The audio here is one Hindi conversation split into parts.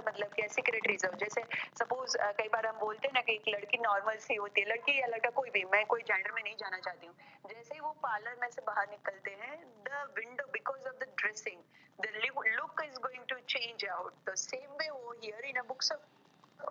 मतलब क्या सीक्रेट रिजर्व, जैसे सपोज कई बार हम बोलते हैं ना कि एक लड़की नॉर्मल सी होती है, लड़की या लड़का कोई भी, मैं कोई जेंडर में नहीं जाना चाहती हूँ, जैसे ही वो पार्लर में से बाहर निकलते हैं, the window because of the dressing the look is going to change out, the same way वो here in a books of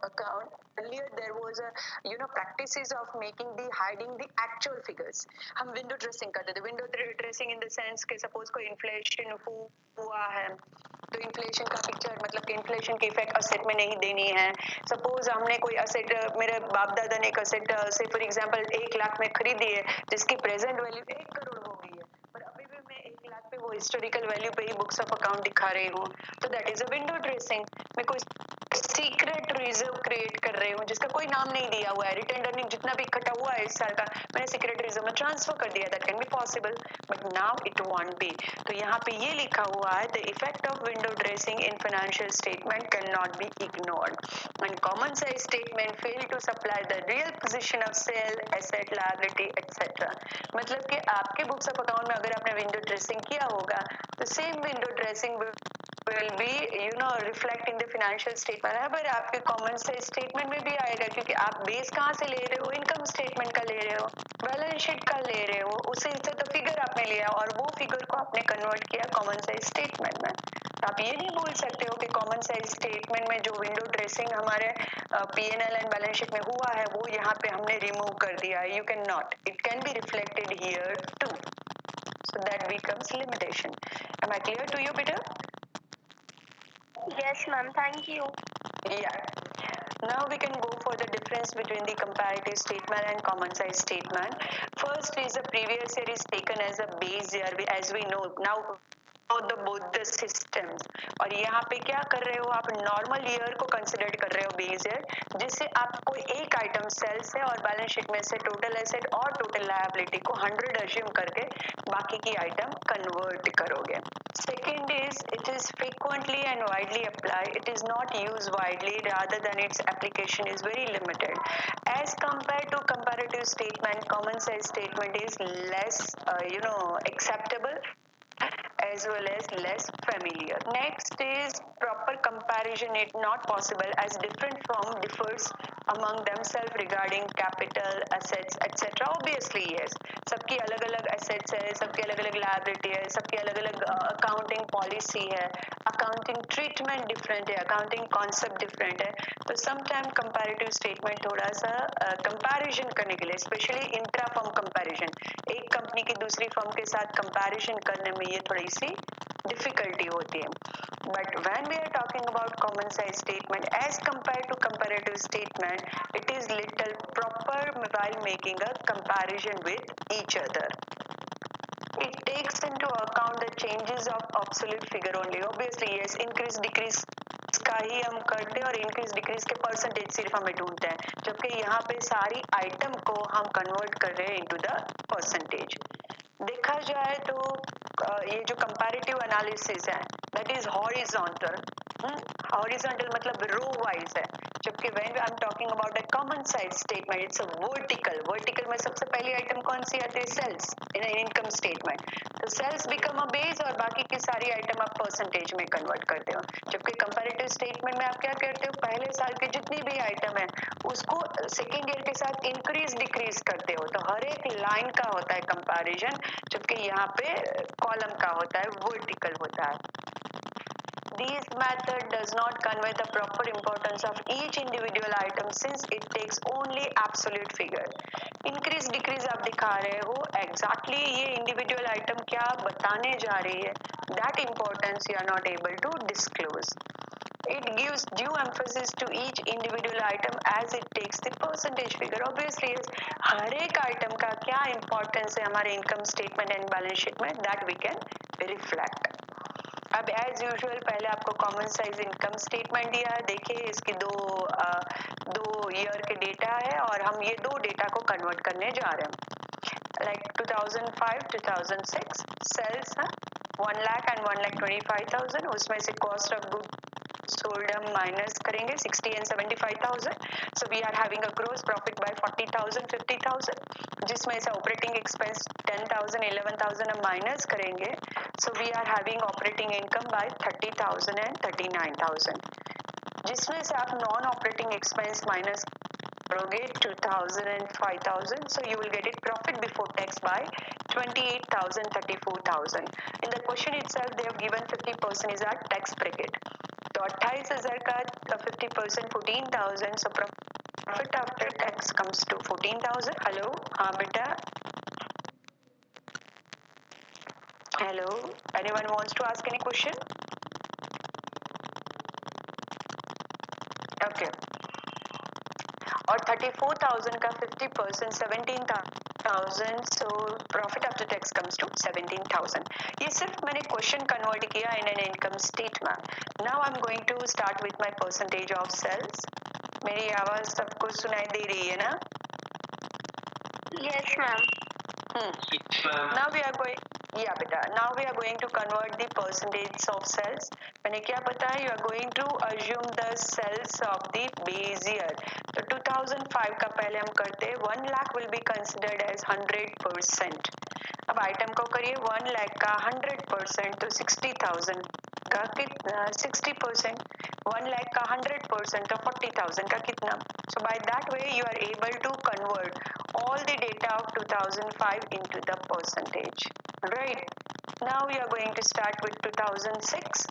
account earlier there was a practices of making the hiding the actual figures. हम विंडो ड्रेसिंग करते थे, window dressing in the sense के सपोज कोई इन्फ्लेशन हुआ है तो इन्फ्लेशन का पिक्चर, मतलब कि इन्फ्लेशन की इफेक्ट असेट में नहीं देनी है। सपोज हमने कोई असेट, मेरे बाप दादा ने एक असेट से फॉर एग्जांपल 1 लाख में खरीदी है जिसकी प्रेजेंट वैल्यू 1 करोड़ हो गई है, पर अभी भी मैं 1 लाख पे वो हिस्टोरिकल वैल्यू पे ही बुक्स ऑफ अकाउंट दिखा रही हूँ, तो that is a window dressing. मैं कोई सीक्रेट रिजर्व क्रिएट कर रही हूँ जिसका कोई नाम नहीं दिया हुआ है, रिटेन अर्निंग जितना भी इकट्ठा हुआ है इस साल का मैंने सीक्रेट रिजर्व में ट्रांसफर कर दिया, that can be possible, but now it won't be. तो यहाँ पे ये लिखा हुआ है the effect of window dressing in financial statement can not be ignored when common size statement fail to supply the real position of sale asset liability etcetera. मतलब कि आपके बुक्स ऑफ अकाउंट में अगर आपने विंडो ड्रेसिंग किया होगा तो same window dressing will be reflect in the financial statement है, पर आपके कॉमन साइज स्टेटमेंट में भी आएगा, क्योंकि आप बेस कहाँ से ले रहे हो, इनकम स्टेटमेंट का ले रहे हो, बैलेंस शीट का ले रहे हो, उससे तो फिगर आपने लिया और वो फिगर को आपने कन्वर्ट किया कॉमन साइज स्टेटमेंट में। तो आप ये नहीं बोल सकते हो कि कॉमन साइज स्टेटमेंट में जो विंडो ड्रेसिंग हमारे P&L एंड बैलेंस शीट में हुआ है वो यहाँ पे हमने रिमूव कर दिया है। You can not, it can be reflected here too, so that becomes limitation. Am I clear to you, Peter? Yes, ma'am. Thank you. Yeah. Now we can go for the difference between the comparative statement and common size statement. First is the previous year is taken as a base year, as we know now the both the systems, और यहाँ पे क्या कर रहे हो आप, नॉर्मल ईयर को कंसिडर कर रहे हो बेस ईयर, जिससे आप कोई एक आइटम सेल्स है और बैलेंस शीट में से टोटल एसेट और टोटल लायबिलिटी को 100 अज्यूम करके बाकी की आइटम कन्वर्ट करोगे। Second is it is frequently and widely apply, it is not use widely, rather than its application is very limited as compare to comparative statement. Common size statement is less acceptable as well as less familiar. Next is proper comparison is not possible as different firm differs among themselves regarding capital, assets, etc. Obviously yes, सबकी अलग अलग assets है, सबकी अलग अलग liability है, सबकी अलग अलग accounting policy है, accounting treatment different है, accounting concept different है, तो sometime comparative statement थोड़ा सा comparison करने के लिए, especially intra firm comparison, एक कंपनी की दूसरी फर्म के साथ comparison करने में ये थोड़ी सी डिफिकल्टी होती है। But when we are talking about common size statement as compare to comparative statement, it is little proper while making a comparison with each other. It takes into account the changes of absolute figure only. Obviously yes, increase decrease का ही हम करते हैं और इंक्रीज डिक्रीज के परसेंटेज सिर्फ हमें ढूंढते हैं, जबकि यहाँ पे सारी आइटम को हम कन्वर्ट कर रहे हैं इनटू द परसेंटेज। देखा जाए तो ये जो कंपैरेटिव एनालिसिस है दैट इज हॉरिजॉन्टल, हॉरिजॉन्टल मतलब रो वाइज है, जबकि when I am talking about a common size statement it's a vertical. Vertical में सबसे पहली आइटम कौन सी आती है, सेल्स इन इनकम स्टेटमेंट, तो सेल्स बिकम अ बेस और बाकी की सारी आइटम आप परसेंटेज में कन्वर्ट करते हो, जबकि कंपैरेटिव स्टेटमेंट में आप क्या करते हो, पहले साल की जितनी भी आइटम है उसको सेकेंड ईयर के साथ इंक्रीज डिक्रीज करते हो, तो हर एक लाइन का होता है कंपैरिजन, जबकि यहाँ पे कॉलम का होता है, वर्टिकल होता है। This method does not convey the proper importance of each individual item since it takes only absolute figure. Increase decrease आप दिखा रहे हो, exactly ये individual item क्या बताने जा रही है, that importance you are not able to disclose. It gives due emphasis to each individual item as it takes the percentage figure. Obviously yes, हर एक item का क्या importance है हमारे income statement and balance sheet में, that we can reflect. अब एज यूजुअल पहले आपको कॉमन साइज इनकम स्टेटमेंट दिया है, देखिए इसके दो ईयर के डेटा है और हम ये दो डेटा को कन्वर्ट करने जा रहे हैं, लाइक 2005 2006 सेल्स है 1 लाख एंड 1,25,000, उसमें से कॉस्ट ऑफ गुड सोल्ड हम माइनस करेंगे 60 and 75,000, so we are having a gross profit by 40,000 50,000, जिसमें से ऑपरेटिंग एक्सपेंस 10,000 11,000 हम माइनस करेंगे, so we are having operating income by 30,000 and 39,000. जिसमें से आप नॉन ऑपरेटिंग एक्सपेंस माइनस करोगे 2000 and 5000, so you will get it profit before tax by 28,000, 34,000. In the question itself they have given 50% is our tax bracket. तो 28,000 का 50% 14,000, so profit after tax comes to 14,000. Hello, हाँ बेटा. Hello, anyone wants to ask any question? Okay. और 34,000 का 50% 17,000, so profit after tax comes to 17,000. ये सिर्फ मैंने क्वेश्चन कन्वर्ट किया in an income statement. Now I am going to start with my percentage of sales. मेरी आवाज सबको सुनाई दे रही है ना? Yes, ma'am. Now we are going. Yeah, beta. Now we are going to convert the percentage of cells. मैंने क्या बताया? You are going to assume the cells of the base year. तो 2005 का पहले हम करते हैं. 1 lakh will be considered as 100%. अब आइटम को करिए 1 लाख का 100%, तो 60,000 का कितना? 60%. 1 लाख का 100%, तो 40,000 का कितना? So by that way you are able to convert all the data of 2005 into the percentage. Right. Now we are going to start with 2006.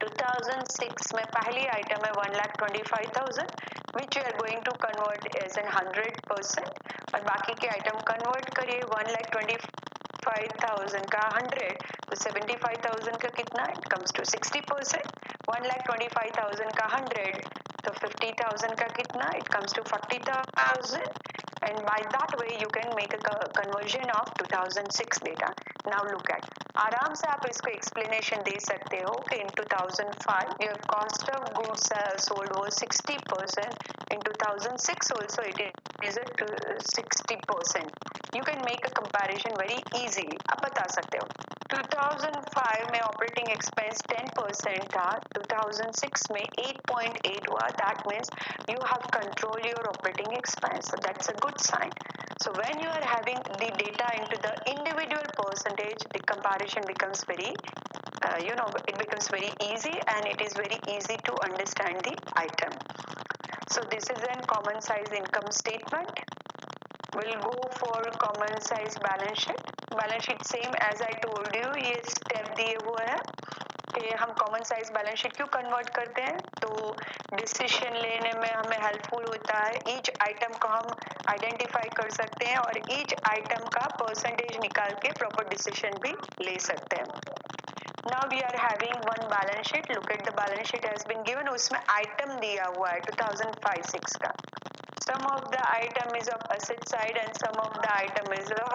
2006 में पहली आइटम है 1,25,000 which you are going to convert as in 100%. और बाकी के आइटम कन्वर्ट करिए. 1,25,000 का 100, तो 75,000 का कितना? It comes to 60%. 1,25,000 का 100, तो 50,000 का कितना? It comes to 40,000. And by that way you can make a conversion of 2006 data. Now look at, आराम से आप इसको explanation दे सकते हो कि in 2005 your cost of goods sold was 60%. In 2006 also it is at 60%. You can make a comparison very easily. आप बता सकते हो 2005 में ऑपरेटिंग एक्सपेंस 10% था, 2006 में 8.8 हुआ. That means you have control your operating expense. So that's a good sign. So when you are having the data into the individual percentage, the comparison becomes very, it becomes very easy and it is very easy to understand the item. So this is a common size income statement. We'll go for common size balance sheet. Balance sheet same as I told you, ये step दिए हुए हैं कि हम कॉमन साइज बैलेंस शीट क्यों कन्वर्ट करते हैं. तो डिसीजन लेने में हमें हेल्पफुल होता है. ईच आइटम को हम आइडेंटिफाई कर सकते हैं और ईच आइटम का परसेंटेज निकाल के प्रॉपर डिसीजन भी ले सकते हैं. Now we are having one balance sheet. Look at the balance sheet has been given. उसमें आइटम दिया हुआ है 2005-06 का. Some of the item is of asset side and some of the item is of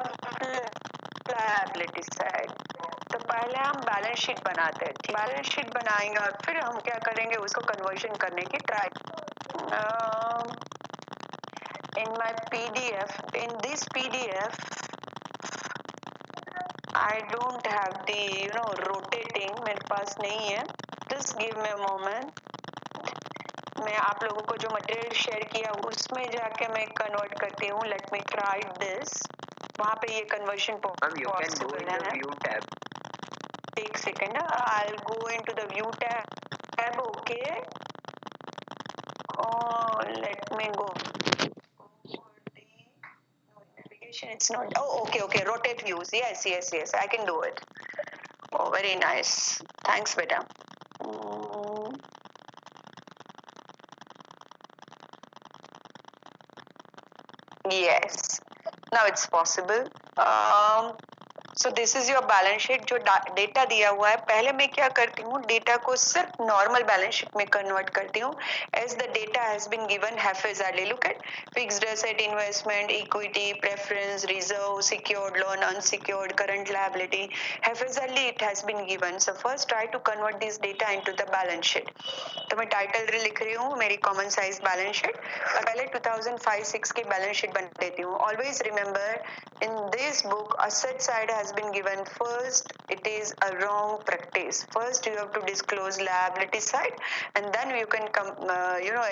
liability side. तो पहले हम बैलेंस शीट बनाते हैं. बैलेंस शीट बनाएंगे और फिर हम क्या करेंगे, उसको कन्वर्जन करने की try. In my PDF, in this PDF, I don't have the rotating. मेरे पास नहीं है. Just give me a moment. मैं आप लोगों को जो मटेरियल शेयर किया उसमें जाके मैं कन्वर्ट करती हूँ. Let me try this. वहाँ पे ये कन्वर्जन पॉसिबल है. View tab. एक second, I will go into the view tab. Okay, let me go. It's not. Oh, okay. Rotate views. Yes. I can do it. Oh, very nice. Thanks, beta. Yes, now it's possible. So this is your balance sheet. जो डेटा दिया हुआ है, पहले मैं क्या करती हूँ, डेटा को सिर्फ नॉर्मल बैलेंस शीट में कन्वर्ट करती हूँ. As the data has been given haphazardly. Look at fixed asset, investment, equity, preference, reserve, secured loan, unsecured, current liability. Haphazardly it has been given. So first try to convert this data into the balance sheet. तो मैं टाइटल लिख रही हूँ मेरी कॉमन साइज बैलेंस शीट और पहले 2005-06 की बैलेंस शीट बना देती हूँ. Always remember, in this book asset side has been given first. It is a wrong practice. First you have to disclose liability side and then you can come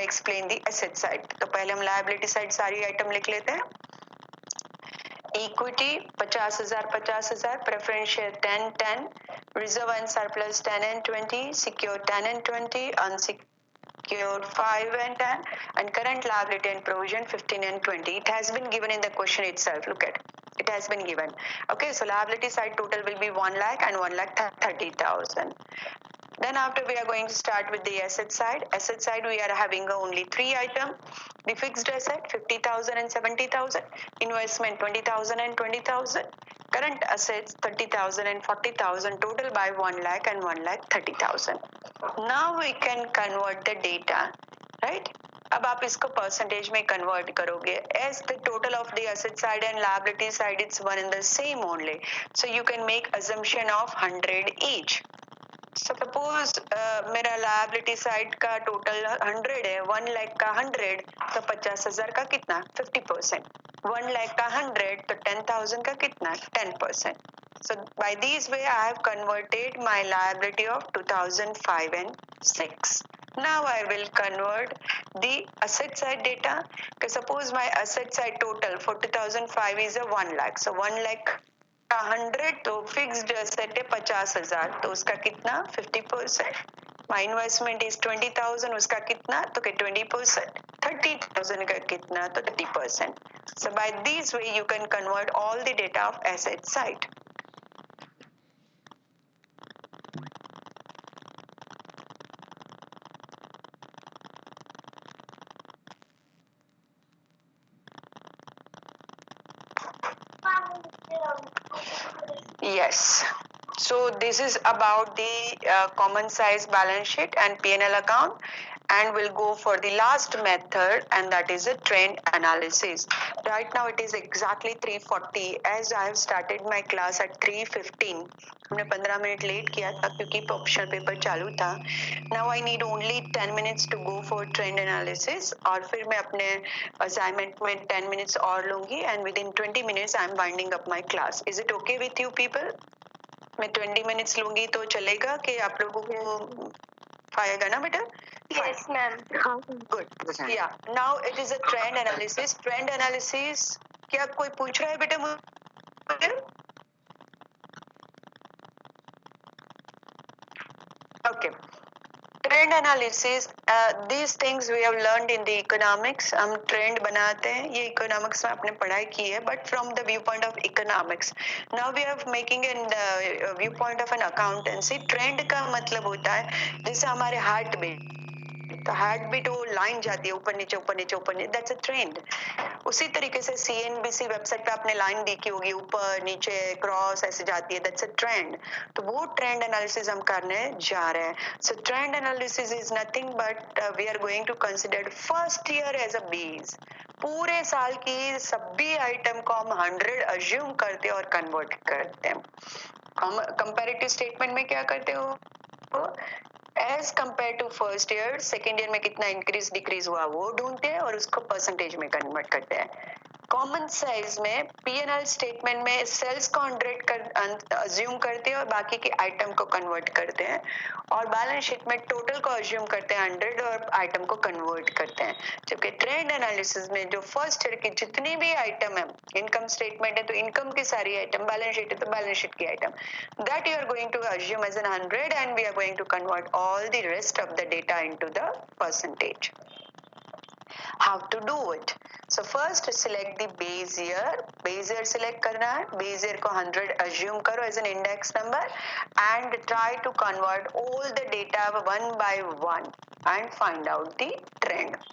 explain the asset side. तो पहले हम liability side सारी आइटम लिख लेते हैं. Equity 50,000, preference share 10, reserve and surplus 10 and 20, secure 10 and 20, unsecure secured 5 and 10, and current liability and provision 15 and 20. It has been given in the question itself. Look at it has been given. Okay, so liability side total will be 1 lakh and 1 lakh 30,000. Then after we are going to start with the asset side. Asset side we are having only 3 items. The fixed asset 50,000 and 70,000. Investment 20,000 and 20,000. Current assets 30,000 and 40,000. Total by 1 lakh and 1 lakh 30,000. Now we can convert the data, right? अब आप इसको परसेंटेज में कन्वर्ट करोगे as the total of the asset side and liability side it's one and the same only, so you can make assumption of 100 each. Suppose मेरा लायबिलिटी साइड का टोटल 100 है, 1 लाख का 100 तो 50,000 का कितना 50%, 1 लाख का 100 तो 10,000 का कितना 10%. So by this way I have converted my liability of 2005 and 6. Now I will convert the asset side data. Suppose my asset side total for 2005 is a 1 lakh. So 1 lakh 100 तो फिक्स्ड एसेट है 50,000 तो उसका कितना 50%. माई इन्वेस्टमेंट इज 20,000 उसका कितना तो 20%. 30,000 का कितना तो 30%. So by this way you can convert all the data of asset side. Yes. So this is about the common size balance sheet and P&L account, and we'll go for the last method, and that is a trend analysis. Right now it is exactly 3:40 as I have started my class at 3:15. हमने 15 मिनट लेट किया था क्योंकि ऑप्शनल पेपर चालू था. Now I need only 10 minutes to go for trend analysis और फिर मैं अपने assignment में 10 minutes और लूंगी and within 20 minutes I am winding up my class. Is it okay with you people? मैं 20 मिनट्स लूंगी तो चलेगा कि आप लोगों को आएगा ना बेटा? Yes, ma'am. Good. Yeah. Now it is a trend analysis. Trend analysis क्या कोई पूछ रहा है बेटा मुझे? Okay. Trend analysis, these things we have learned in the economics. हम trend बनाते हैं, ये economics में आपने पढ़ाई की है, but from the viewpoint of economics. Now we are making in the viewpoint of an accountancy. Trend का मतलब होता है जैसे हमारे heart beat, तो हार्ट बीट वो लाइन जाती है ऊपर नीचे ऊपर नीचे ऊपर नीचे, दैट्स अ ट्रेंड. उसी तरीके से सीएनबीसी वेबसाइट पे आपने लाइन देखी होगी ऊपर नीचे क्रॉस ऐसे जाती है, दैट्स अ ट्रेंड. तो वो ट्रेंड एनालिसिस हम करने जा रहे हैं. So trend analysis is nothing but we are going to consider first year as a base. पूरे साल की सभी आइटम को हम 100 अज्यूम करते हैं और कन्वर्ट करते हैं. हम कंपैरेटिव स्टेटमेंट में क्या करते हो, as compare to first year second year में कितना इंक्रीज डिक्रीज हुआ वो ढूंढते हैं और उसको परसेंटेज में कन्वर्ट करते हैं. कॉमन साइज में P&L स्टेटमेंट में सेल्स को 100 कर अज्यूम करते हैं और बाकी के आइटम को कन्वर्ट करते हैं, और बैलेंस शीट में टोटल को अज्यूम करते हैं 100 और आइटम को कन्वर्ट करते हैं. जबकि ट्रेंड एनालिसिस में जो फर्स्ट ईयर की जितनी भी आइटम है, इनकम स्टेटमेंट है तो इनकम की सारी आइटम, बैलेंस शीट है तो बैलेंस शीट की item, that you are going to assume as an 100 and we are going to convert all the rest of the data into the percentage. How to do it? So first select the base year. Base year select करना है. Base year को 100 assume करो as an index number and try to convert all the data one by one and find out the trend.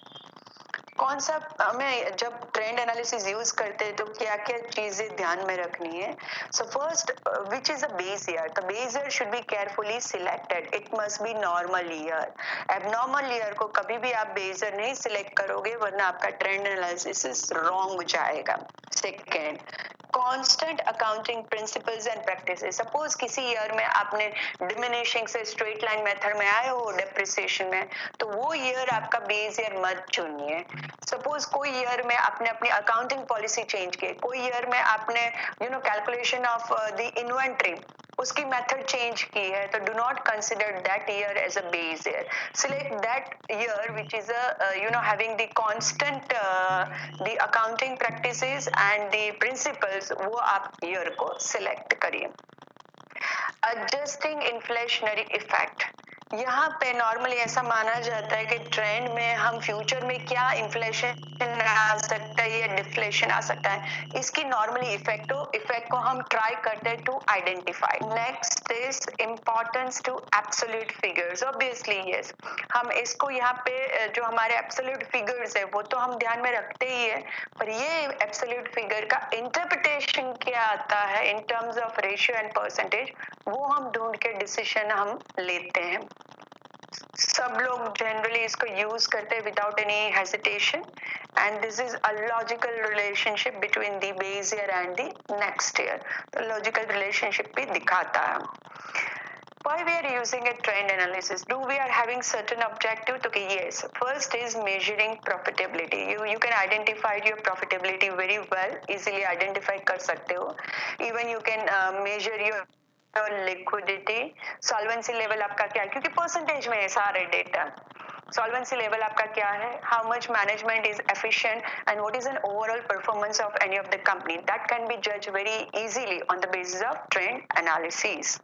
कौन सा हमें जब ट्रेंड एनालिसिस यूज करते हैं तो क्या क्या चीजें ध्यान में रखनी है. So first which is a base year. The base year should be carefully selected. It must be normal year. Abnormal year को कभी भी आप बेस ईयर नहीं सिलेक्ट करोगे वरना आपका ट्रेंड एनालिसिस रॉन्ग हो जाएगा. Second, constant accounting principles and practices. Suppose किसी ईयर में आपने डिमिनिशिंग से स्ट्रेट लाइन मेथड में आए हो डेप्रिसिएशन में, तो वो ईयर आपका बेस ईयर मत चुनिए. सपोज कोई ईयर में आपने अपनी अकाउंटिंग पॉलिसी चेंज की, कोई ईयर में आपने कैलकुलेशन ऑफ द इन्वेंट्री उसकी मेथड चेंज की है, तो do not consider that year as a base year. Select that year which is having the constant the accounting practices and the principles, वो आप ईयर को सिलेक्ट करिए. Adjusting inflationary effect. यहाँ पे नॉर्मली ऐसा माना जाता है कि ट्रेंड में हम फ्यूचर में क्या इन्फ्लेशन आ सकता है या डिफ्लेशन आ सकता है, इसकी नॉर्मली इफेक्ट को हम ट्राई करते हैं to identify. Next is importance to absolute figures. Obviously yes, हम इसको यहाँ पे जो हमारे एब्सोल्यूट फिगर्स है वो तो हम ध्यान में रखते ही है, पर ये एब्सोल्यूट फिगर का इंटरप्रिटेशन क्या आता है in terms of ratio and percentage, वो हम ढूंढ के डिसीजन हम लेते हैं। सब लोग जनरली इसको यूज करते हैं without any hesitation, and this is a logical relationship between the base year and the next year. तो लॉजिकल रिलेशनशिप भी दिखाता है। Why we are using a trend analysis? Do we are having certain objective? Okay, yes. First is measuring profitability. You can identify your profitability very well. Easily identify कर सकते हो. Even you can measure your liquidity, solvency level आपका क्या है, क्योंकि परसेंटेज में है सारे डेटा। सॉल्वेंसी लेवल आपका क्या है, how much management is efficient and what is an overall performance of any of the company, that can be जज very easily on the basis of trend analysis.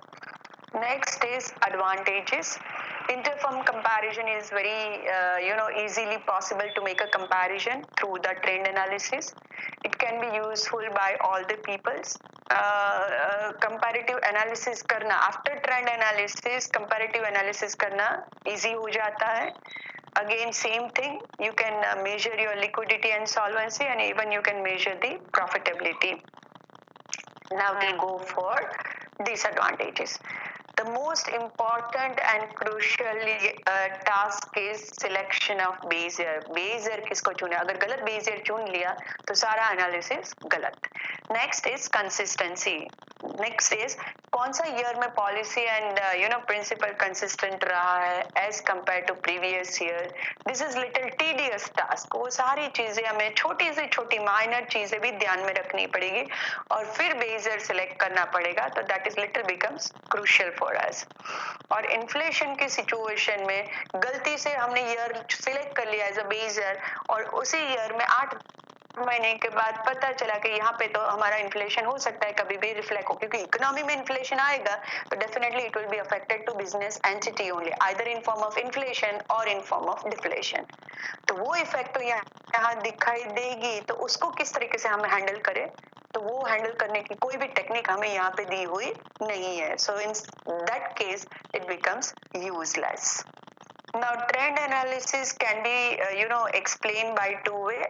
Next is advantages. Interfirm comparison is very easily possible to make a comparison through the trend analysis. It can be useful by all the peoples. Comparative analysis करना after trend analysis, comparative analysis करना easy हो जाता है. Again, same thing. You can measure your liquidity and solvency, and even you can measure the profitability. Now we'll go for disadvantages. The most important and crucial task is selection of base year. Base year किसको चुने? अगर गलत base year चुन लिया तो सारा analysis गलत. Next is consistency. Next is कौन सा year में policy and principle consistent रहा है as compared to previous year. This is little tedious task. वो सारी चीजें हमें छोटी से छोटी minor चीजें भी ध्यान में रखनी पड़ेगी और फिर base year select करना पड़ेगा, तो that is little becomes crucial for us. और इन्फ्लेशन की सिचुएशन में गलती से हमने ईयर सिलेक्ट कर लिया एज अ बेस ईयर और उसी ईयर में 8 महीने के बाद पता चला कि यहाँ पे तो हमारा इन्फ्लेशन हो सकता है कभी भी रिफ्लेक्ट हो, क्योंकि इकोनॉमी में इन्फ्लेशन आएगा तो definitely it will be affected to business entity only, either in form of inflation और इन फॉर्म ऑफ डिफ्लेशन। तो वो इफेक्ट तो यहाँ दिखाई देगी, तो उसको किस तरीके से हम हैंडल करें, तो वो हैंडल करने की कोई भी टेक्निक हमें यहाँ पे दी हुई नहीं है। So in that case it becomes useless. Now, trend analysis can be, explained by two way,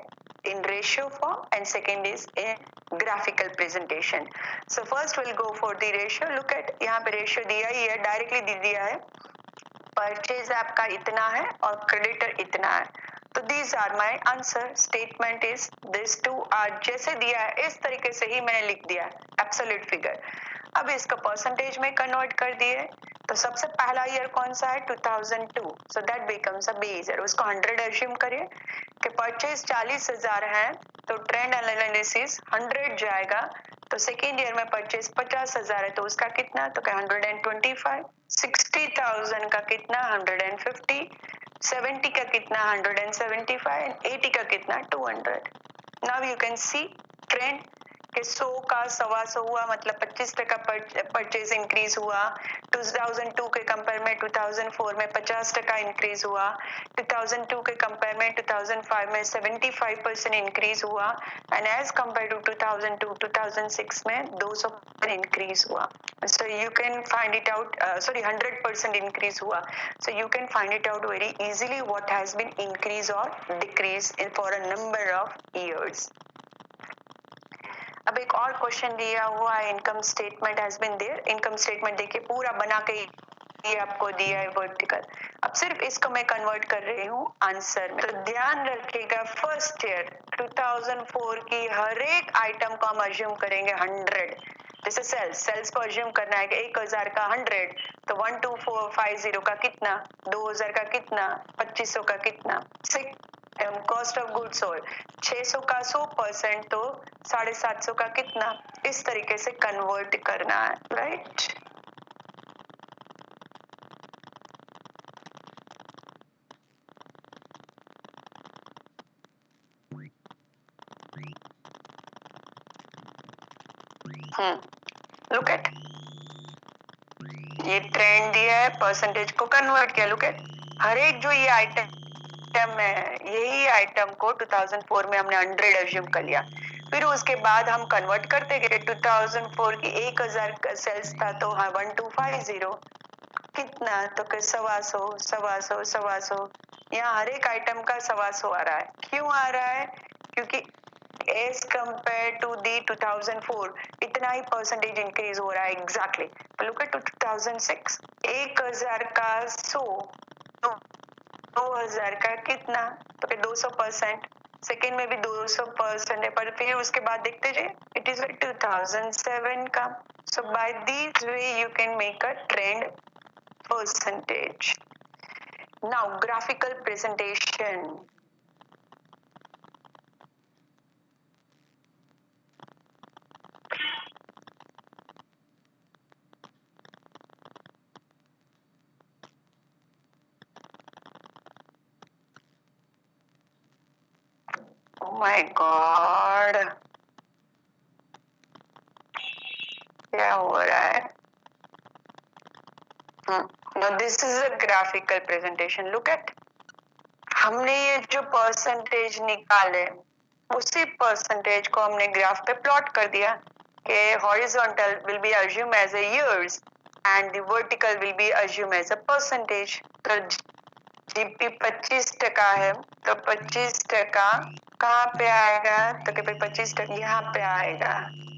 in ratio form, and second is in graphical presentation. So first we'll go for the ratio. Look at यहाँ पे ratio दिया ही है, directly दे दिया है, परचेज आपका इतना है और क्रेडिटर इतना है, तो these are my answer. Statement is this two are, जैसे दिया है इस तरीके से ही मैंने लिख दिया एब्सोल्यूट फिगर। अब इसका परसेंटेज में कन्वर्ट कर दिए, तो सबसे पहला ईयर कौन सा है 2002, so that becomes a base year. उसको 100 एज्यूम करिए कि परचेज 40,000 है, तो ट्रेंड एनालिसिस 100 जाएगा, तो सेकेंड ईयर में परचेज 50,000 है, तो उसका कितना, तो 125, 60,000 का कितना 150, 70 का कितना 175, 80 का कितना 200। Now you can see trend कि 100 का 125 हुआ, मतलब 25% परचेज इंक्रीज हुआ। 2002 के कंपेयर में 2004 में 50% इंक्रीज हुआ। 2002 के कंपेयर में 2005 में 75% इंक्रीज हुआ, एंड एज कंपेयर टू 2002 2006 में 200% इंक्रीज हुआ। So you can find it out, 100% increase हुआ, so you can find it out very easily what has been increase or decrease for a number of years. अब एक और क्वेश्चन दिया हुआ है, income statement has been there. Income statement देखिए पूरा बना के ये आपको दिया है वर्टिकल। अब सिर्फ इसको मैं कन्वर्ट कर रही हूँ आंसर में, तो ध्यान रखिएगा फर्स्ट ईयर 2004 की हर एक आइटम को हम अज्यूम करेंगे 100। जैसे सेल्स को अज्यूम करना है कि 1000 का 100, तो 12450 का कितना, 2000 का कितना, 2500 का कितना, कॉस्ट ऑफ गुड सोल्ड 600 का 100%, तो 750 का कितना, इस तरीके से कन्वर्ट करना है, राइट। Look at ये ट्रेंड दिया है, परसेंटेज को कन्वर्ट किया। लुक एट, हर एक जो ये आइटम है, यही आइटम को 2004 में हमने 100 एज्यूम कर लिया, फिर उसके बाद हम कन्वर्ट करते गए। 2004 की 1000 सेल्स था तो 1250 कितना, तो 125 यहाँ हर एक आइटम का 125 आ रहा है। क्यों आ रहा है? क्योंकि एज कंपेयर टू दी 2004 इतना ही परसेंटेज इंक्रीज हो रहा है। एग्जैक्टली लुक एट 2006, 1000 का 100, 2000 का कितना, तो फिर 200%। सेकेंड में भी 200% है, पर फिर उसके बाद देखते जाइए इट इज 2007 का। So by this way you can make a trend percentage. Now graphical presentation. Oh my god, क्या हो रहा है? Now this is a graphical presentation. Look at, हमने ये जो परसेंटेज निकाले उसी परसेंटेज को हमने ग्राफ पे प्लॉट कर दिया कि horizontal will be assume as a years and the vertical will be assume as a percentage. तो जीपी 25% है तो 25% कहाँ पे आएगा, तो कि भाई 25% यहाँ पे आएगा,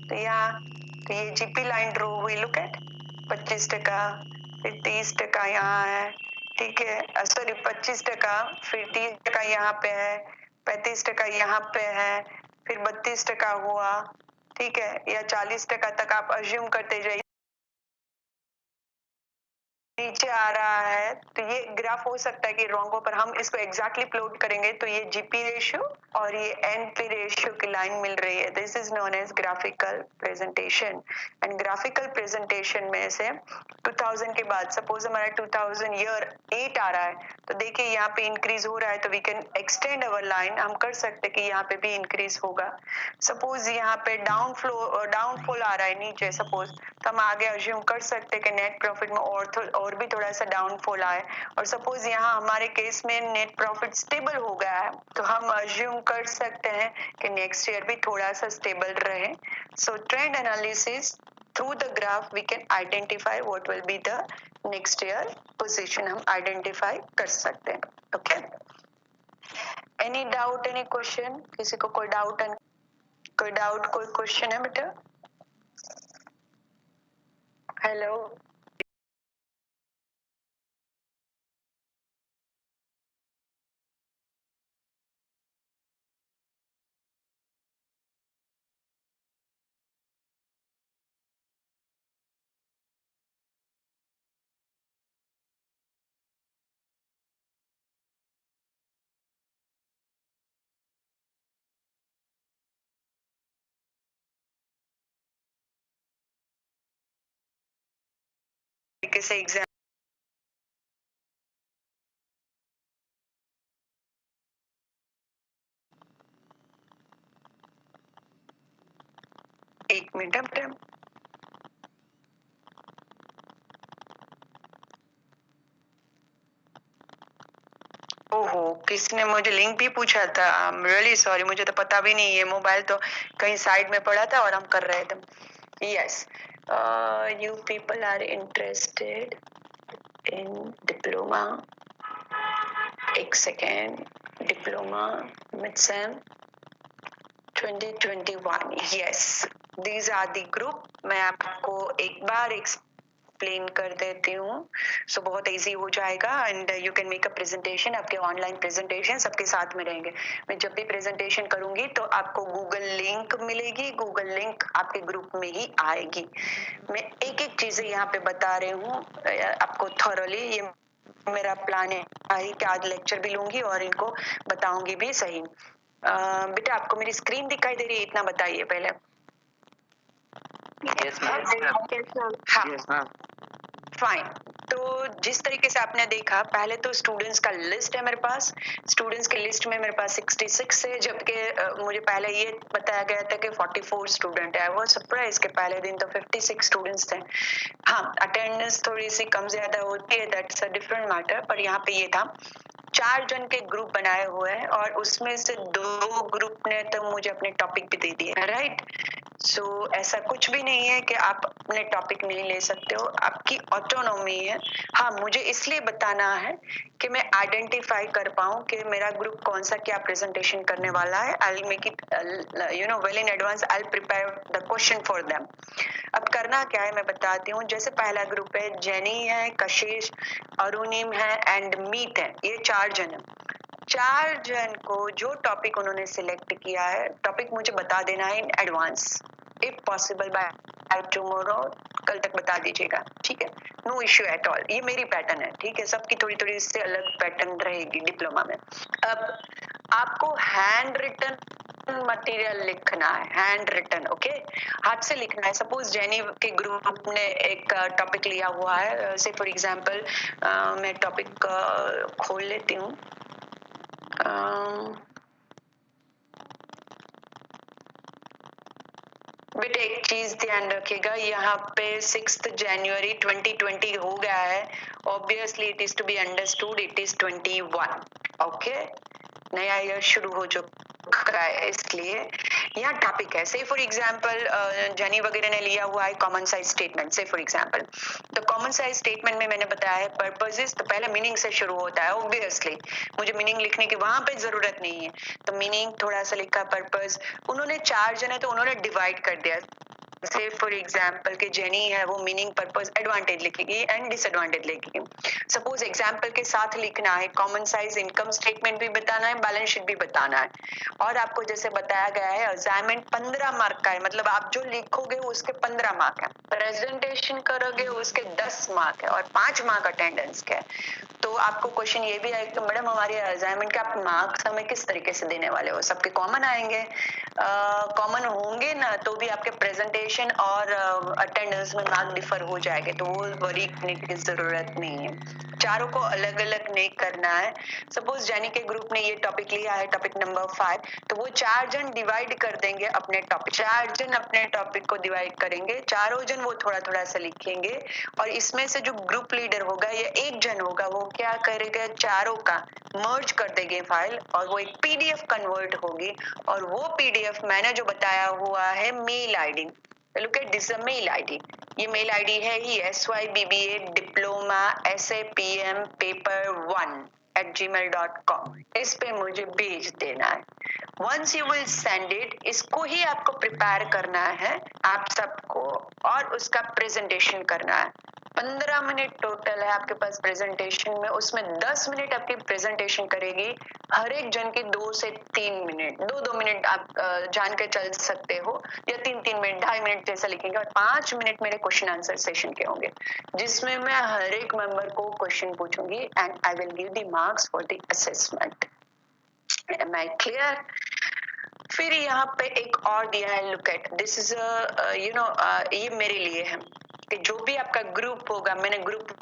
तो यहाँ, तो ये जीपी लाइन ड्रॉ हुई। लुक एट 25%, फिर 30% यहाँ है, ठीक है, सॉरी 25%, फिर 30% यहाँ पे है, 35% यहाँ पे है, फिर 32% हुआ, ठीक है, या 40% तक आप अज्यूम करते जाइए। नीचे आ रहा है तो ये ग्राफ हो सकता है कि रॉन्ग हो, पर हम इसको एग्जैक्टली प्लॉट करेंगे तो ये जीपी रेशियो और ये एनपी रेशियो की लाइन मिल रही है। This is known as graphical presentation. And graphical presentation में से 2000 के बाद सपोज हमारा 2000 ईयर 8 आ रहा है, तो देखिए यहाँ पे इंक्रीज हो रहा है, तो we can extend our line. हम कर सकते कि यहाँ पे भी इंक्रीज होगा। सपोज यहाँ पे डाउनफॉल आ रहा है नीचे सपोज, तो हम आगे अज्यूम कर सकते कि नेट प्रॉफिट में और भी थोड़ा सा डाउनफॉल आए। और सपोज यहाँ हमारे केस में नेट प्रॉफिट स्टेबल हो गया है, तो हम अज्यूम कर सकते हैं कि नेक्स्ट ईयर भी थोड़ा सा स्टेबल रहे। So trend analysis through the graph we can identify what will be the next year position, हम आइडेंटिफाई कर सकते हैं। Okay, any doubt, any question? किसी को कोई डाउट, कोई क्वेश्चन है बेटा? हेलो, किसी एग्जाम एक मिनट बेटा, ओहो, किसने मुझे लिंक भी पूछा था। आई एम रियली सॉरी, मुझे तो पता भी नहीं, ये मोबाइल तो कहीं साइड में पड़ा था और हम कर रहे थे। Yes, you people are interested in diploma, एक second, diploma mid sem 2021, yes, these are the group. मैं आपको एक बार एक्सप्लेन कर देती हूँ, सो बहुत इजी हो जाएगा and you can make a presentation. आपके ऑनलाइन प्रेजेंटेशन सबके साथ में रहेंगे। मैं जब भी प्रेजेंटेशन करूंगी तो आपको गूगल लिंक मिलेगी, गूगल लिंक आपके ग्रुप में ही आएगी। मैं एक एक चीजें यहाँ पे बता रही हूँ आपको थॉरली। ये मेरा प्लान है कि आज लेक्चर भी लूंगी और इनको बताऊंगी भी सही। बेटा आपको मेरी स्क्रीन दिखाई दे रही है, इतना बताइए पहले। Yes, ma'am. हाँ, Yes, ma'am. फाइन। तो जिस तरीके से आपने देखा, पहले तो स्टूडेंट्स का लिस्ट है मेरे पास। स्टूडेंट्स के लिस्ट में मेरे पास 66 है, जबकि मुझे पहले ये बताया गया था कि 44 स्टूडेंट है। आई वाज सरप्राइज के पहले दिन तो 56 स्टूडेंट्स थे। हाँ, अटेंडेंस थोड़ी सी कम ज्यादा होती है, दैट्स अ डिफरेंट मैटर, पर यहाँ पे ये था 4 जन के ग्रुप बनाए हुए हैं और उसमें से 2 ग्रुप ने तो मुझे अपने टॉपिक भी दे दिए, राइट। सो ऐसा कुछ भी नहीं है कि आप अपने टॉपिक नहीं ले सकते हो, आपकी ऑटोनॉमी है। हाँ, मुझे इसलिए बताना है कि मैं आइडेंटिफाई कर पाऊँ कि मेरा ग्रुप कौन सा क्या प्रेजेंटेशन करने वाला है। I will make it well in advance, I will prepare the question for them. अब करना क्या है मैं बताती हूँ। जैसे पहला ग्रुप है, जेनी है, कशिश, अरुणिम है एंड मीत है, ये 4 जन है। 4 जन को जो टॉपिक उन्होंने सिलेक्ट किया है, टॉपिक मुझे बता देना है in advance, if possible by tomorrow, कल तक बता दीजिएगा, ठीक है। नो इश्यू एट ऑल, ये मेरी पैटर्न है, ठीक है। सबकी थोड़ी थोड़ी इससे अलग पैटर्न रहेगी डिप्लोमा में। अब आपको हैंड रिटन मटेरियल लिखना है, हैंड रिटन, ओके, हाथ से लिखना है। सपोज जेनी के ग्रुप ने एक टॉपिक लिया हुआ है, से फॉर एग्जांपल मैं टॉपिक खोल लेती हूँ। बेटे एक चीज ध्यान रखिएगा, यहाँ पे 6 जनवरी 2020 हो गया है। Obviously it is to be understood, it is 21, okay. नया ईयर शुरू हो चुका है, इसलिए यहाँ टॉपिक है। से फॉर एग्जांपल जनी वगैरह ने लिया हुआ है कॉमन साइज स्टेटमेंट, से फॉर एग्जांपल। तो कॉमन साइज स्टेटमेंट में मैंने बताया है पर्पसेस, तो पहले मीनिंग से शुरू होता है। ऑब्वियसली मुझे मीनिंग लिखने की वहां पे जरूरत नहीं है, तो मीनिंग थोड़ा सा लिखा, पर्पस। उन्होंने 4 जन है तो उन्होंने डिवाइड कर दिया। से फॉर एग्जाम्पल कि जेनी है वो मीनिंग, पर्पस, एडवांटेज लिखेगी एंड डिसएडवांटेज लिखेगी। सपोज एग्जाम्पल के साथ लिखना है, कॉमन साइज इनकम स्टेटमेंट भी बताना है, बैलेंस शीट भी बताना है। और आपको जैसे बताया गया है असाइनमेंट 15 मार्क का है, मतलब आप जो लिखोगे उसके 15 मार्क है, प्रेजेंटेशन करोगे उसके 10 मार्क है और 5 मार्क अटेंडेंस के है। तो आपको क्वेश्चन ये भी आएगा कि मैडम हमारे असाइनमेंट के आप मार्क्स हमें किस तरीके से देने वाले हो, सबके कॉमन आएंगे? कॉमन होंगे ना, तो भी आपके प्रेजेंटेशन और अटेंडेंस में मार्क डिफर हो जाएंगे, तो वो वरी करने की जरूरत नहीं है। चारों को अलग अलग नहीं करना है। सपोज जैनी के ग्रुप ने ये टॉपिक लिया है, टॉपिक नंबर 5, तो वो 4 जन डिवाइड कर देंगे अपने टॉपिक, 4 जन अपने टॉपिक को डिवाइड करेंगे, चारों जन वो थोड़ा थोड़ा सा लिखेंगे। और इसमें से जो ग्रुप लीडर होगा या एक जन होगा, वो क्या करेगा, चारों का मर्ज कर देंगे फाइल और वो एक पीडीएफ कन्वर्ट होगी। और वो पीडीएफ मैंने जो बताया हुआ है mail ID, look at this mail ID, ये मेल आईडी है ही SYBBA diploma SAPM paper 1@gmail.com, इस पे मुझे भेज देना है। Once you will send it, इसको ही आपको प्रिपेयर करना है आप सबको, और उसका प्रेजेंटेशन करना है। 15 मिनट टोटल है आपके पास प्रेजेंटेशन में, उसमें 10 मिनट आपकी प्रेजेंटेशन करेगी, हर एक जन की 2 से 3 मिनट, 2-2 मिनट आप जान के चल सकते हो, या 3-3 मिनट, 2.5 मिनट जैसा लिखेंगे। और 5 मिनट मेरे क्वेश्चन आंसर सेशन के होंगे, जिसमें मैं हर एक मेंबर को क्वेश्चन पूछूंगी and I will give the marks for the assessment. Am I clear? फिर यहाँ पे एक और दिया है, लुक एट दिस इज ये मेरे लिए है कि जो भी आपका ग्रुप होगा, मैंने ग्रुप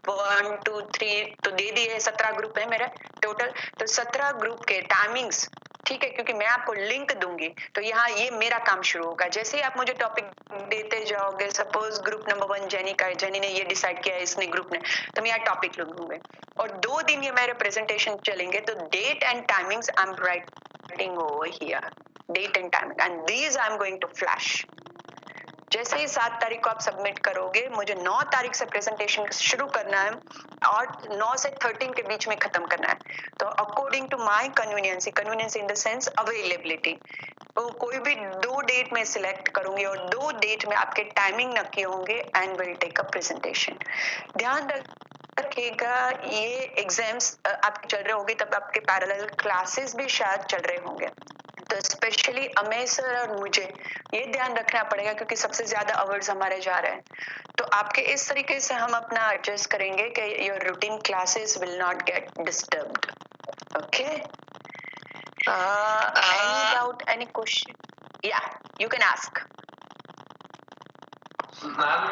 1 2 3 तो दे दिए, 17 ग्रुप है मेरा टोटल। तो 17 ग्रुप के टाइमिंग्स, ठीक है, क्योंकि मैं आपको लिंक दूंगी, तो यहाँ ये मेरा काम शुरू होगा। जैसे ही आप मुझे टॉपिक देते जाओगे, सपोज ग्रुप नंबर 1 जेनी का है, जेनी ने ये डिसाइड किया है इसने ग्रुप ने, तो मैं यहाँ टॉपिक लिखूंगे और 2 दिन ये मेरे प्रेजेंटेशन चलेंगे। तो date and timings I am writing over here, date and timing, and these I am going to flash. जैसे ही 7 तारीख को आप सबमिट करोगे, मुझे 9 तारीख से प्रेजेंटेशन शुरू करना है और 9 से 13 के बीच में खत्म करना है। तो according to my convenience, convenience in the sense availability, तो कोई भी 2 डेट में सिलेक्ट करूंगी और 2 डेट में आपके टाइमिंग नक्की होंगे and will take a presentation. ध्यान रखिएगा, ये एग्जाम्स आपके चल रहे होंगे तब आपके पैरेलल क्लासेस भी शायद चल रहे होंगे, तो स्पेशली अमेश सर और मुझे ये ध्यान रखना पड़ेगा क्योंकि सबसे ज्यादा अवर्स हमारे जा रहे हैं। तो आपके इस तरीके से हम अपना एडजस्ट करेंगे कि your routine classes will not get disturbed, okay. Any doubt, any question? या you can ask ma'am.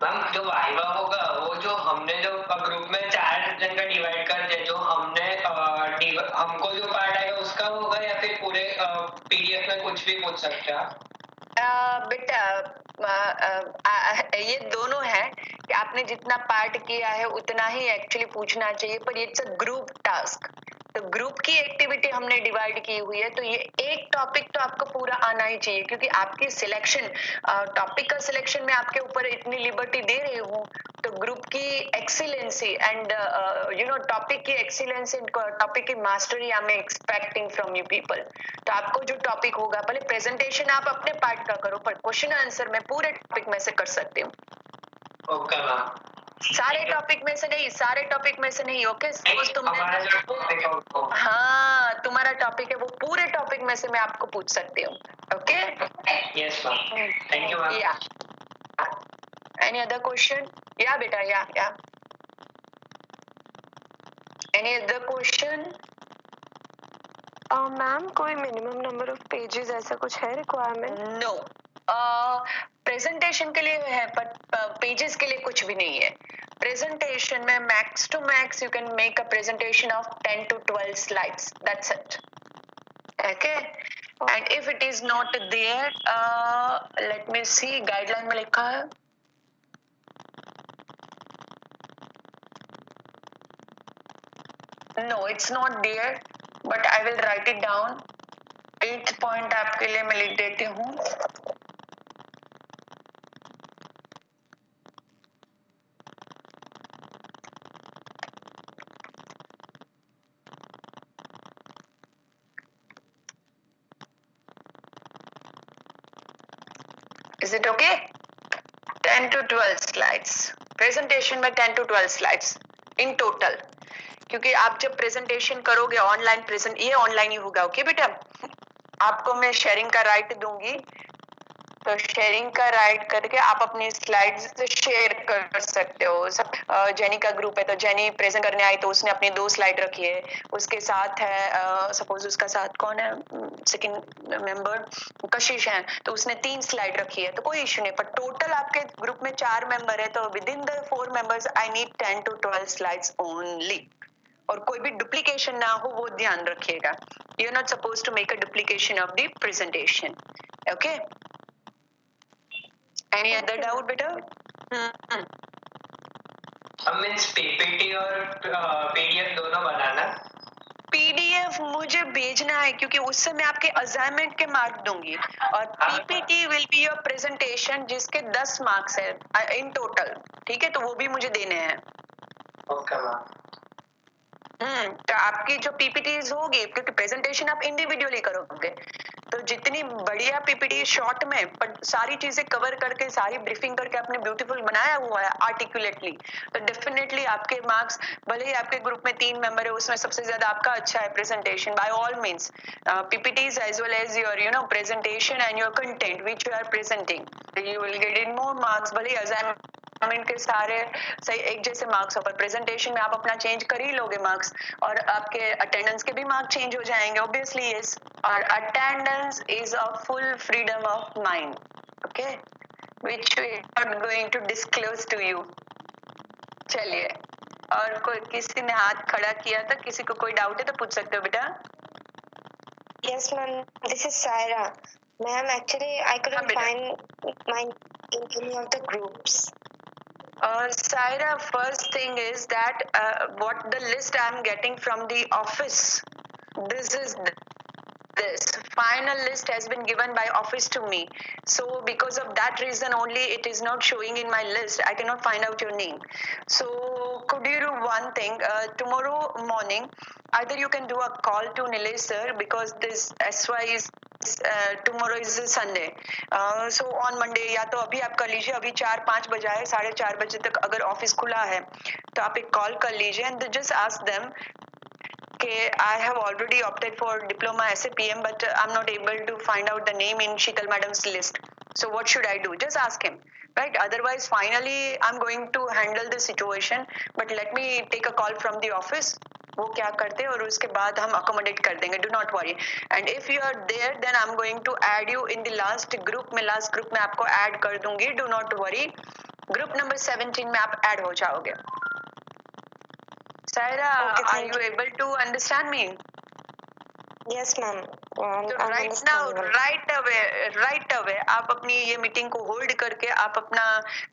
Ma'am जो वाइवा होगा वो जो हमने जो ग्रुप में 4 जन का डिवाइड कर दिया, जो हमने हमको जो पार्ट आएगा उसका होगा या फिर पूरे पीडीएफ में कुछ भी पूछ सकते हैं आप? बेटा ये दोनों है कि आपने जितना पार्ट किया है उतना ही एक्चुअली पूछना चाहिए, पर इट्स अ ग्रुप टास्क, तो ग्रुप की एक्टिविटी हमने डिवाइड की हुई है, तो ये एक टॉपिक तो आपको पूरा आना ही चाहिए, क्योंकि आपकी सिलेक्शन टॉपिक का सिलेक्शन में आपके ऊपर इतनी लिबर्टी दे रही हूँ, तो ग्रुप की एक्सीलेंसी एंड टॉपिक की एक्सीलेंसी, टॉपिक की mastery I am expecting from you people. तो आपको जो टॉपिक होगा, भले प्रेजेंटेशन आप अपने पार्ट का करो, पर क्वेश्चन आंसर मैं पूरे टॉपिक में से कर सकती हूँ। Okay ma'am. सारे टॉपिक में से नहीं, सारे टॉपिक में से नहीं। ओके सपोज तुमने, हमारा जो टॉपिक है उसको, हाँ तुम्हारा टॉपिक है वो पूरे टॉपिक में से मैं आपको पूछ सकती हूँ। Okay yes ma'am, thank you ma'am. या एनी अदर क्वेश्चन? या बेटा या एनी अदर क्वेश्चन? मैम कोई मिनिमम नंबर ऑफ पेजेस ऐसा कुछ है रिक्वायरमेंट? नो, प्रेजेंटेशन के लिए है, पर पेजेस के लिए कुछ भी नहीं है। प्रेजेंटेशन में max to max you can make a presentation of 10 to 12 slides, that's it. Okay, and if it is not there, let me see, guideline में लिखा है, no it's not there, but I will write it down. 8th point आपके लिए मैं लिख देती हूँ। Is it okay? 10 to 12 slides. Presentation में 10 to 12 slides in total, क्योंकि आप जब प्रेजेंटेशन करोगे ऑनलाइन प्रेजेंट, ये ऑनलाइन ही होगा। ओके बेटा, आपको मैं शेयरिंग का राइट दूंगी, तो शेयरिंग का राइट करके आप अपनी स्लाइड्स शेयर कर सकते हो। जेनी का ग्रुप है, तो जेनी प्रेजेंट करने आई तो उसने अपनी 2 स्लाइड रखी है, उसके साथ है सपोज उसका साथ कौन है, सेकंड मेंबर कशिश है, तो उसने 3 स्लाइड रखी है, तो कोई इश्यू नहीं, पर टोटल आपके ग्रुप में 4 मेंबर है, तो within the 4 members I need 10 to 12 slides only, और कोई भी डुप्लीकेशन ना हो वो ध्यान रखिएगा। You are not suppose to make a duplication of the presentation. Okay, any other doubt बेटा? मीन्स पीपीटी और पीडीएफ दोनों बनाना? पीडीएफ मुझे भेजना है, क्योंकि उससे मैं आपके असाइनमेंट के मार्क दूंगी, और PPT will be your presentation जिसके 10 मार्क्स है इन टोटल, ठीक है, तो वो भी मुझे देने हैं। Okay ma'am. तो आपकी जो पीपीटीज होगी, क्योंकि प्रेजेंटेशन आप इंडिविजुअली करोगे, तो जितनी बढ़िया पीपीटी शॉर्ट में पर सारी चीजें कवर करके, सारी ब्रीफिंग करके आपने ब्यूटीफुल बनाया हुआ है आर्टिकुलेटली, तो डेफिनेटली आपके मार्क्स, भले ही आपके ग्रुप में 3 मेंबर है, उसमें सबसे ज्यादा आपका अच्छा है presentation, by all means PPTs as well as your presentation and your content which you are presenting, you will get in more marks. भले ही असाइनमेंट के सारे सही एक जैसे मार्क्स हो, पर प्रेजेंटेशन में आप अपना चेंज कर ही लोगे मार्क्स, और आपके अटेंडेंस के भी मार्क्स चेंज हो जाएंगे ऑब्वियसली। यस, और attendance is a full freedom of mind, okay, which we are not going to disclose to you. चलिए, और कोई किसी ने हाथ खड़ा किया था, किसी को कोई डाउट है तो पूछ सकते हो बेटा। Yes, ma'am. This is Saira. Ma'am, actually, I couldn't find my in any of the groups. Saira, first thing is that what the list I'm getting from the office, this is this final list has been given by office to me, so because of that reason only it is not showing in my list, I cannot find out your name. So could you do one thing, tomorrow morning either you can do a call to Nilesh sir, because this SY is tomorrow is Sunday, so on Monday या तो अभी आप कर लीजिए, अभी 4-5 बजा है, 4:30 बजे तक अगर ऑफिस खुला है तो आप एक कॉल कर लीजिए and just ask them Okay, I have already opted for diploma SAPM, but I'm not able to find out the name in Sheetal madam's list. So what should I do? Just ask him, right? Otherwise, finally, I'm going to handle the situation. But let me take a call from the office. वो क्या करते हैं और उसके बाद हम accommodate कर देंगे. Do not worry. And if you are there, then I'm going to add you in the last group में. Last group में आपको add कर दूंगी. Do not worry. Group number 17 में आप ऐड हो जाओगे। Saira, are you able to understand me? Yes, ma'am. Right away आप अपनी ये मीटिंग को होल्ड करके आप अपना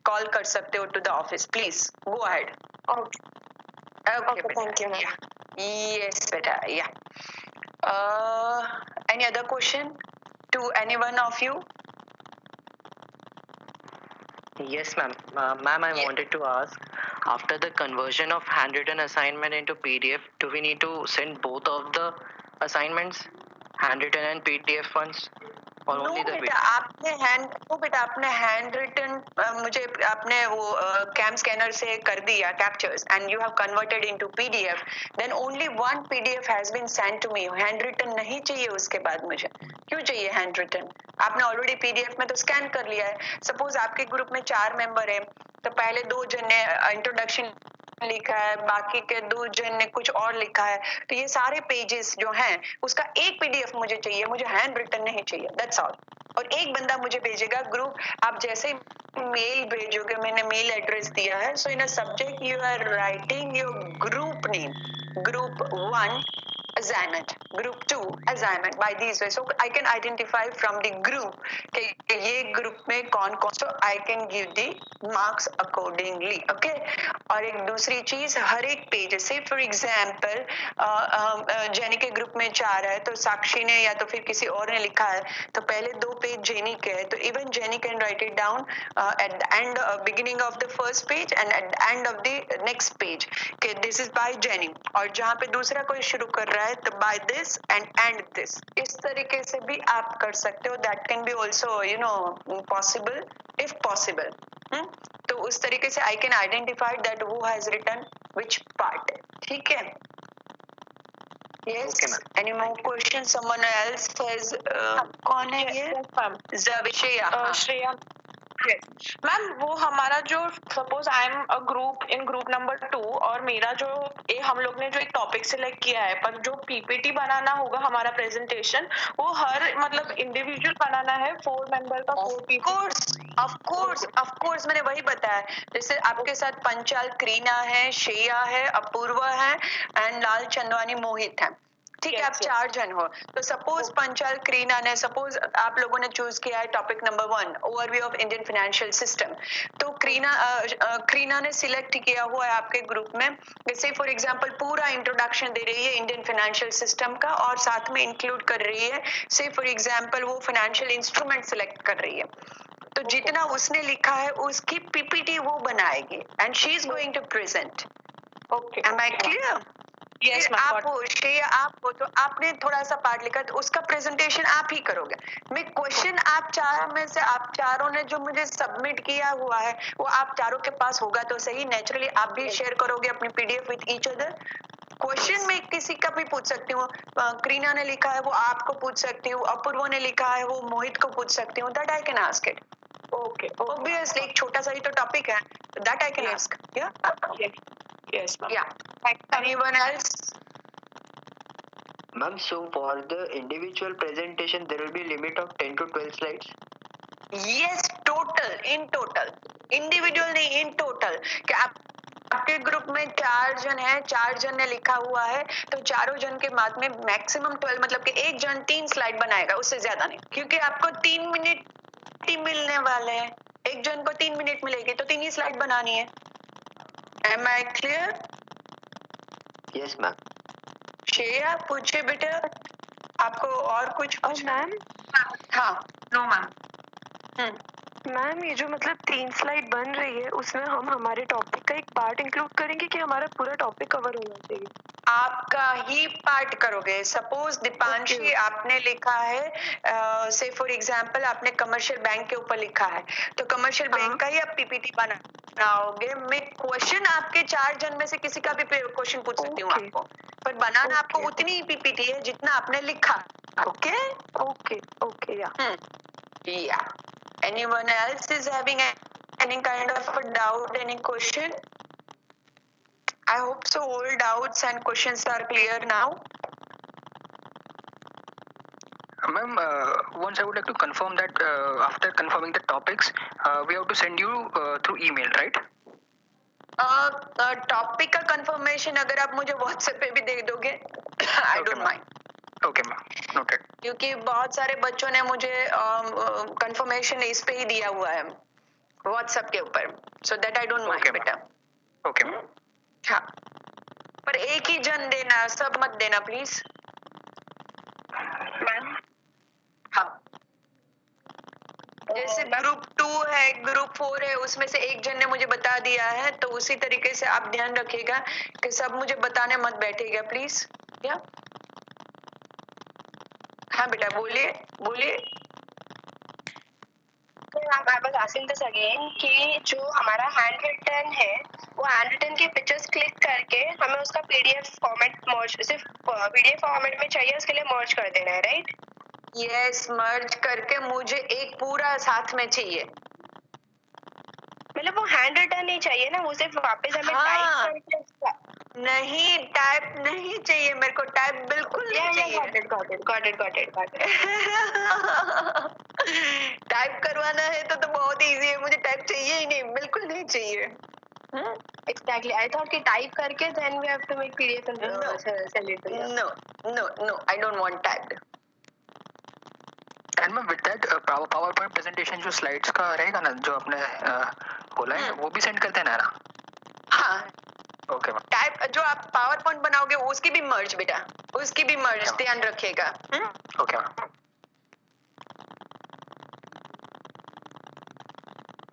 कॉल कर सकते हो to the office. Please go ahead. Okay, thank you, ma'am. Yes, beta. Yeah. Any other question to any one of you? Yes, ma'am. Ma'am, I wanted to ask, after the conversion of handwritten assignment into PDF, do we need to send both of the assignments, handwritten and PDF ones, or No, only the बेटा आपने हैंड रिटन मुझे आपने वो कैम स्कैनर से कर दिया captures and you have converted into PDF, then only one PDF has been send to me. Handwritten नहीं चाहिए उसके बाद मुझे। क्यों चाहिए हैंड रिटन? आपने ऑलरेडी पीडीएफ में तो स्कैन कर लिया है। सपोज आपके ग्रुप में 4 मेंबर है तो पहले 2 जन ने इंट्रोडक्शन लिखा है, बाकी के 2 जन ने कुछ और लिखा है, तो ये सारे पेजेस जो हैं उसका एक पीडीएफ मुझे चाहिए, मुझे हैंड रिटन नहीं चाहिए। That's all. और एक बंदा मुझे भेजेगा ग्रुप, आप जैसे मेल भेजोगे, मैंने मेल एड्रेस दिया है, so in a subject you are writing your group name, group 1 assignment, group 2 assignment by these way, so I can identify from the group कि ये ग्रुप में कौन कौन, so I can give the marks accordingly. Okay. और एक दूसरी चीज, हर एक पेज से फॉर एग्जाम्पल जेनी के ग्रुप में 4 है तो साक्षी ने या तो फिर किसी और ने लिखा है तो पहले 2 पेज जेनी के है, तो even jenny can write it down at the end beginning of the first page and at the end of the next page कि दिस इज बाय जेनी। और जहाँ पे दूसरा कोई शुरू कर रहा है तो by this and and this, इस तरीके से भी आप कर सकते हो। That can be also you know possible if possible. तो उस तरीके से I can identify that who has written which part. ठीक है। Yes. Okay, ma'am. Any more questions? Someone else has कौन है ये? श्रेया। श्रेया मैम, वो हमारा जो suppose I am a group in group number 2 और मेरा जो हम लोग ने जो एक टॉपिक सिलेक्ट किया है, पर जो पीपीटी बनाना होगा हमारा प्रेजेंटेशन, वो हर मतलब इंडिविजुअल बनाना है 4 मेंबर का 4 पीपीटी। ऑफ कोर्स मैंने वही बताया। जैसे आपके साथ पंचाल क्रीना है, श्रेया है, अपूर्वा है एंड लाल चंदवानी मोहित है। ठीक है, आप 4 जन हो तो सपोज पंचाल क्रीना ने, सपोज आप लोगों ने चूज किया है topic number 1 overview of Indian financial system, तो क्रीना ने सिलेक्ट किया हुआ है आपके ग्रुप में, जैसे फॉर एग्जांपल पूरा इंट्रोडक्शन दे रही है इंडियन फाइनेंशियल सिस्टम का और साथ में इंक्लूड कर रही है, से फॉर एग्जांपल वो फाइनेंशियल इंस्ट्रूमेंट सिलेक्ट कर रही है, तो जितना उसने लिखा है उसकी पीपीटी वो बनाएगी and she is going to present. Okay, am I clear? Yes फिर आप हो श्रेया, आप हो तो आपने थोड़ा सा पार्ट लिखा तो उसका प्रेजेंटेशन आप ही करोगे। मैं क्वेश्चन आप 4 में से आप चारों ने जो मुझे सबमिट किया हुआ है वो आप चारों के पास होगा तो सही, नेचुरली आप भी शेयर करोगे अपनी PDF with each other. Question में किसी का भी पूछ सकती हूँ, क्रीना ने लिखा है वो आपको पूछ सकती हूँ, अपूर्व ने लिखा है वो मोहित को पूछ सकती हूँ, that I can ask it. Okay, obviously एक छोटा सा ही तो टॉपिक है, दैट आई कैन आस्क। या यस मैम। या anyone else? Ma'am, so for the individual presentation, there will be a limit of 10 to 12 slides. Yes, total, in total, individual नहीं, इन टोटल। कि आपके ग्रुप में 4 जन है, 4 जन ने लिखा हुआ है तो चारों जन के बाद में मैक्सिमम 12, मतलब कि एक जन 3 स्लाइड बनाएगा, उससे ज्यादा नहीं, क्योंकि आपको 3 मिनट ही मिलने वाले हैं। एक जन को 3 मिनट मिलेगी तो 3 ही स्लाइड बनानी है। Am I clear? Yes, ma'am. Shreya पूछे बेटा, आपको और कुछ? मैम हाँ। No ma'am. मैम, ये जो मतलब 3 स्लाइड बन रही है उसमें हम हमारे टॉपिक का एक पार्ट इंक्लूड करेंगे कि हमारा पूरा टॉपिक कवर होना चाहिए? आपका ही पार्ट करोगे। सपोज दीपांशी आपने लिखा है से फॉर एग्जांपल आपने कमर्शियल बैंक के ऊपर लिखा है तो कमर्शियल बैंक का ही आप पीपीटी बनाओगे। मैं क्वेश्चन आपके 4 जन में से किसी का भी क्वेश्चन पूछ सकती हूँ आपको, पर बनाना आपको उतनी ही पीपीटी है जितना आपने लिखा। ओके ओके ओके या या anyone else is having any kind of a doubt, any question? I hope so all doubts and questions are clear now. Ma'am, once I would like to confirm that after confirming the topics, we have to send you through email, right? Topic का कंफर्मेशन अगर आप मुझे व्हाट्सएप पे भी दे दोगे I don't mind. Okay, ma'am. Noted. क्योंकि बहुत सारे बच्चों ने मुझे कंफर्मेशन इस पे ही दिया हुआ है व्हाट्सएप के ऊपर, so that I don't mind बेटा. Okay, ma'am. हाँ, पर एक ही जन देना, सब मत देना प्लीज. मैम हाँ, जैसे ग्रुप 2 है, ग्रुप 4 है, उसमें से एक जन ने मुझे बता दिया है, तो उसी तरीके से आप ध्यान रखिएगा कि सब मुझे बताने मत बैठिएगा प्लीज. या हाँ बेटा, बोलिए बोलिए. I was asking this again कि जो हमारा हैंड रिटन है वो हैंड रिटन के पिक्चर्स क्लिक करके हमें उसका पीडीएफ फॉर्मेट मर्ज, सिर्फ पीडीएफ फॉर्मेट में चाहिए, उसके लिए मर्ज कर देना है, राइट? यस, मर्ज करके मुझे एक पूरा साथ में चाहिए. मतलब वो हैंड रिटन नहीं चाहिए ना, वो सिर्फ वापस हमें हाँ. टाइप करके नहीं, टाइप नहीं चाहिए मेरे को, टाइप बिल्कुल नहीं चाहिए. got it. टाइप करवाना है तो बहुत इजी है, मुझे टाइप चाहिए ही नहीं, बिल्कुल नहीं चाहिए. Exactly. I thought कि टाइप करके then we have to make PDF and send it to you. No, I don't want typed. And ma'am, with that PowerPoint presentation जो slides का रहेगा ना, जो आपने बोला है, वो भी send कर देना है ना? हाँ. Okay, ma'am. टाइप जो आप पावर पॉइंट बनाओगे उसकी भी मर्ज बेटा, उसकी भी मर्ज ध्यान रखिएगा. Okay, ma'am.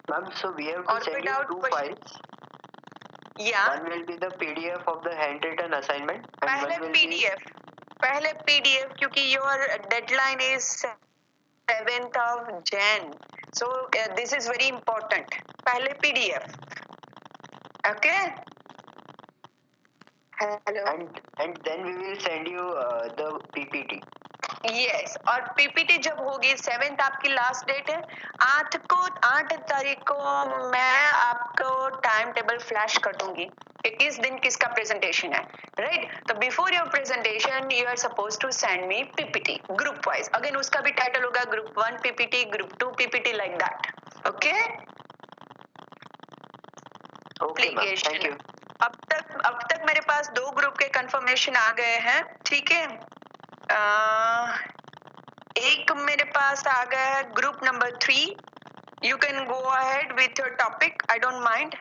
Ma'am, so we have to send you two files. Yeah. One will be the PDF of the handwritten assignment. And पहले one will PDF क्योंकि your deadline is 7th of Jan. So this is very important. पहले PDF. Okay. Hello. And then we will send you the PPT. Yes, और PPT जब होगी 7th आपकी लास्ट डेट है, 8 तारीख को मैं आपको टाइम टेबल फ्लैश कर दूंगी कि किस दिन किसका प्रेजेंटेशन है, राइट? तो before your presentation you are suppose to send me PPT group wise. Again उसका भी टाइटल होगा group 1 PPT, group 2 PPT, like that. Okay, Thank you. अब तक मेरे पास 2 ग्रुप के कंफर्मेशन आ गए हैं, ठीक है. एक मेरे पास आ गया है group number 3, you can go ahead with your topic, I don't mind.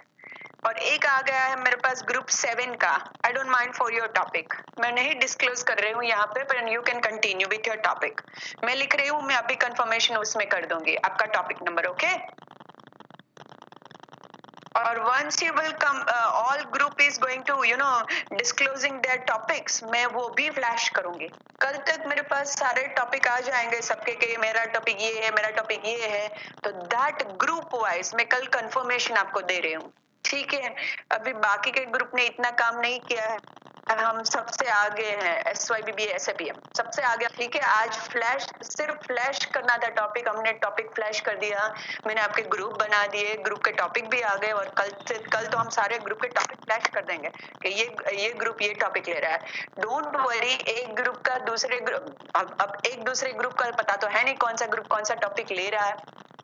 और एक आ गया है मेरे पास ग्रुप 7 का, I don't mind for your topic. मैं नहीं डिस्क्लोज कर रही हूँ यहाँ पे, पर you can continue with your topic. मैं लिख रही हूँ, मैं अभी कंफर्मेशन उसमें कर दूंगी आपका टॉपिक नंबर. ओके, और once you will come all group is going to disclosing their topics, मैं वो भी फ्लैश करूंगी. कल तक मेरे पास सारे टॉपिक आ जाएंगे सबके कि मेरा टॉपिक ये है, मेरा टॉपिक ये है, तो दैट ग्रुप वाइज मैं कल कंफर्मेशन आपको दे रही हूँ, ठीक है. अभी बाकी के ग्रुप ने इतना काम नहीं किया है, हम सबसे आगे हैं, SYBB SAPM सबसे आगे, ठीक है. आज सिर्फ फ्लैश करना था टॉपिक, हमने टॉपिक फ्लैश कर दिया, मैंने आपके ग्रुप बना दिए, ग्रुप के टॉपिक भी आ गए, और कल तो हम सारे ग्रुप के टॉपिक फ्लैश कर देंगे कि ये ग्रुप ये टॉपिक ले रहा है. डोंट वरी, एक ग्रुप का दूसरे ग्रुप, अब एक दूसरे ग्रुप का पता तो है नहीं कौन सा ग्रुप कौन सा टॉपिक ले रहा है,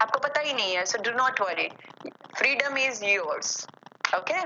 आपको पता ही नहीं है. So do not worry, freedom is yours. Okay.